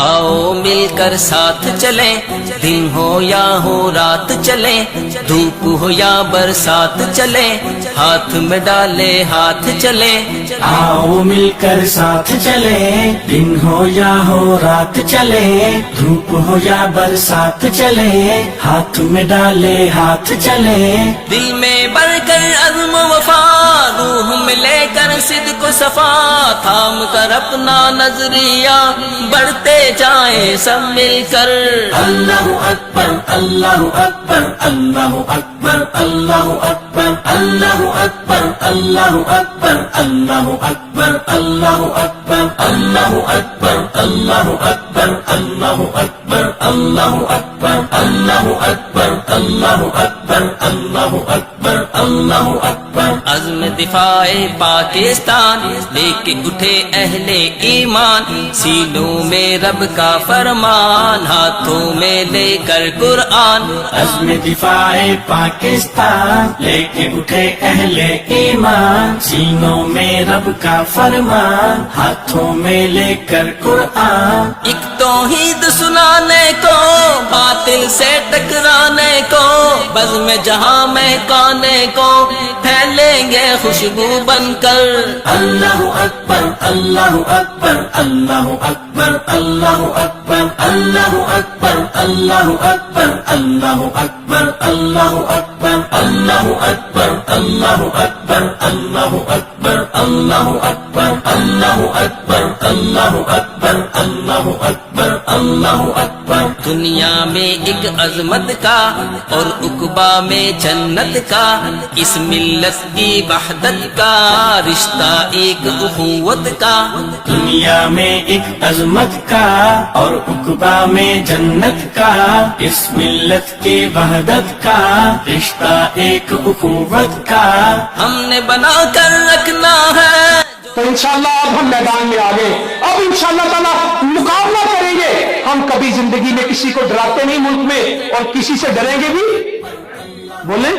آؤ مل کر ساتھ چلیں، دن ہو یا ہو رات چلیں، دھوپ ہو یا برسات چلیں، ہاتھ میں ڈالے ہاتھ چلیں۔ آؤ مل کر ساتھ چلیں، دن ہو یا ہو رات چلیں، دھوپ ہو یا برسات چلیں، ہاتھ میں ڈالے ہاتھ چلیں۔ دل میں بڑھ کر عزم و وفا، روح میں لے کر صدق و صفا، تھام کر اپنا نظریہ بڑھتے جائیں سب مل کر۔ اللہ اکبر اللہ اکبر اللہ اکبر اللہ اکبر اللہ اکبر اللہ اکبر اللہ اکبر اللہ اکبر اللہ اکبر اللہ اکبر اللہ اکبر اللہ اکبر اللہ اکبر اللہ اکبر اللہ اکبر اللہ اکبر۔ عزم دفاع پاکستان لے کے اٹھے اہل ایمان، سینوں میں رب کا فرمان، ہاتھوں میں لے کر قرآن۔ عزم دفاع پاکستان لے کے اٹھے اہل ایمان، سینوں میں رب کا فرمان، ہاتھوں میں لے کر قرآن۔ ایک توحید سنانے کو، باطل سے ٹکرانے کو، بزم جہاں میں کانے کو، پھیلیں گے خوشبو بن کر۔ اللہ اکبر اللہ اکبر اللہ اکبر اللہ اکبر اللہ اکبر اللہ اکبر اللہ اکبر اللہ اکبر اللہ اکبر اللہ اکبر اللہ اکبر اللہ اکبر اللہ اکبر اللہ اکبر اللہ اکبر اللہ اکبر۔ دنیا میں ایک عظمت کا اور عقبہ میں جنت کا، اس ملت کی وحدت کا رشتہ ایک اخوت کا۔ دنیا میں ایک عظمت کا اور عقبہ میں جنت کا، اس ملت کی وحدت کا رشتہ ایک اخوت کا۔ ہم نے بنا کر رکھنا ہے تو انشاءاللہ اب ہم میدان میں آ گئے، اب انشاءاللہ تعالیٰ مقابلہ کریں گے۔ ہم کبھی زندگی میں کسی کو ڈراتے نہیں ملک میں، اور کسی سے ڈریں گے بھی؟ بولیں،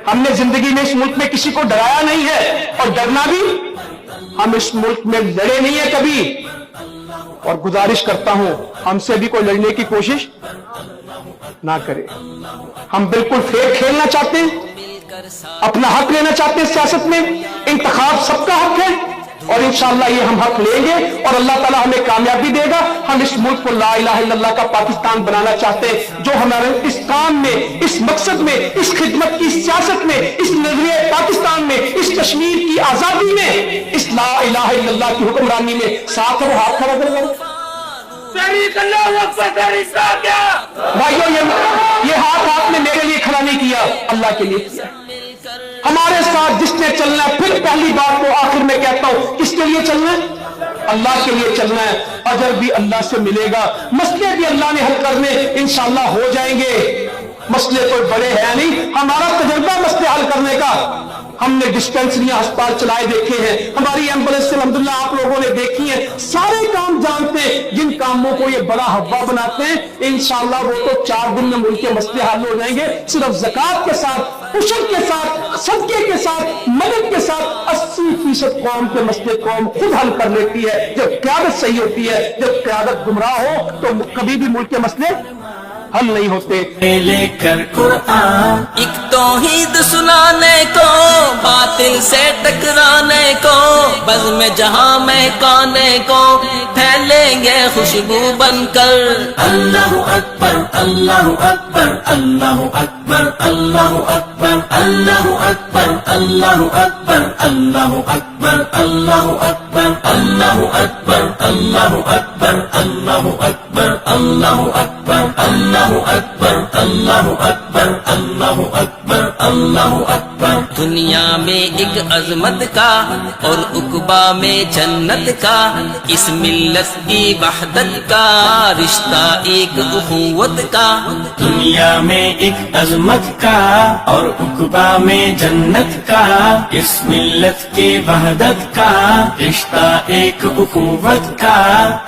ہم نے زندگی میں اس ملک میں کسی کو ڈرایا نہیں ہے، اور ڈرنا بھی۔ ہم اس ملک میں لڑے نہیں ہیں کبھی، اور گزارش کرتا ہوں ہم سے بھی کوئی لڑنے کی کوشش نہ کرے۔ ہم بالکل فیر کھیلنا چاہتے ہیں، اپنا حق لینا چاہتے ہیں سیاست میں۔ انتخاب سب کا حق ہے، اور انشاءاللہ یہ ہم حق لیں گے، اور اللہ تعالیٰ ہمیں کامیابی دے گا۔ ہم اس ملک کو لا الہ الا اللہ کا پاکستان بنانا چاہتے ہیں، جو ہمارے اس کام میں، اس مقصد میں، اس خدمت کی سیاست میں، اس نظریہ پاکستان میں، اس کشمیر کی آزادی میں، اس لا الہ الا اللہ کی حکمرانی میں ساتھ ہے، وہ ہاتھ کھڑا کرے گا۔ بھائیو، یہ ہاتھ آپ نے میرے لیے کھڑا نہیں کیا، اللہ کے لیے کیا۔ ہمارے ساتھ جس نے چلنا ہے، پھر پہلی بات کو آخر میں کہتا ہوں، کس کے لیے چلنا ہے؟ اللہ کے لیے چلنا ہے۔ اجر بھی اللہ سے ملے گا، مسئلے بھی اللہ نے حل کرنے انشاءاللہ ہو جائیں گے۔ مسئلے کوئی بڑے ہیں نہیں، ہمارا تجربہ مسئلے حل کرنے کا۔ ہم نے ڈسپینسریاں، ہسپتال چلائے دیکھے ہیں، ہماری ایمبولینس الحمدللہ آپ لوگوں نے دیکھی ہیں، سارے کام جانتے ہیں۔ جن کاموں کو یہ بڑا ہوا بناتے ہیں، انشاءاللہ وہ تو 4 دن میں ملک کے مسئلے حل ہو جائیں گے۔ صرف زکوٰۃ کے ساتھ، عشر کے ساتھ، صدقے کے ساتھ، مدد کے ساتھ 80% قوم کے مسئلے قوم خود حل کر لیتی ہے، جب قیادت صحیح ہوتی ہے۔ جب قیادت گمراہ ہو تو کبھی بھی ملک کے مسئلے حل نہیں ہوتے۔ لے کر قرآن ایک توحید سنانے کو، باطل سے ٹکرانے کو، بزم جہاں میں کانے کو، پھیلیں گے خوشبو بن کر۔ اللہ اکبر اللہ اکبر اللہ اکبر اللہ اکبر اللہ اکبر اللہ اکبر اللہ اکبر اللہ اکبر اللہ اکبر اللہ اکبر اللہ اکبر اللہ اکبر اللہ اکبر اللہ اکبر اللہ اکبر اللہ اکبر۔ دنیا میں ایک عظمت کا اور عقبہ میں جنت کا، اس ملت کی وحدت کا رشتہ ایک اخوت کا۔ دنیا میں ایک عظمت کا اور عقبہ میں جنت کا، اس ملت کی وحدت کا رشتہ ایک اخوت کا۔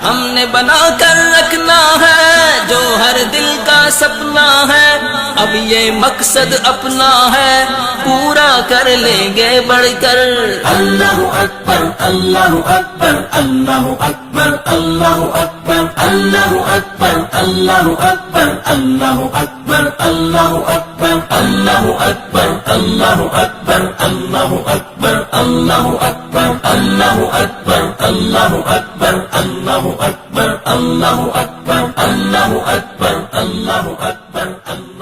ہم نے بنا کر رکھنا ہے جو ہر دل کا سپنا ہے، اب یہ مقصد اپنا ہے پورا کر لیں گے بڑھ کر اللہ اکبر اللہ اکبر اللہ اکبر اللہ اکبر اللہ اکبر اللہ اکبر اللہ اکبر اللہ اکبر اللہ اکبر اللہ اکبر اللہ اکبر اللہ اکبر اللہ اکبر اللہ اکبر اللہ اکبر اللہ اکبر اللہ اکبر اللہ اکبر اللہ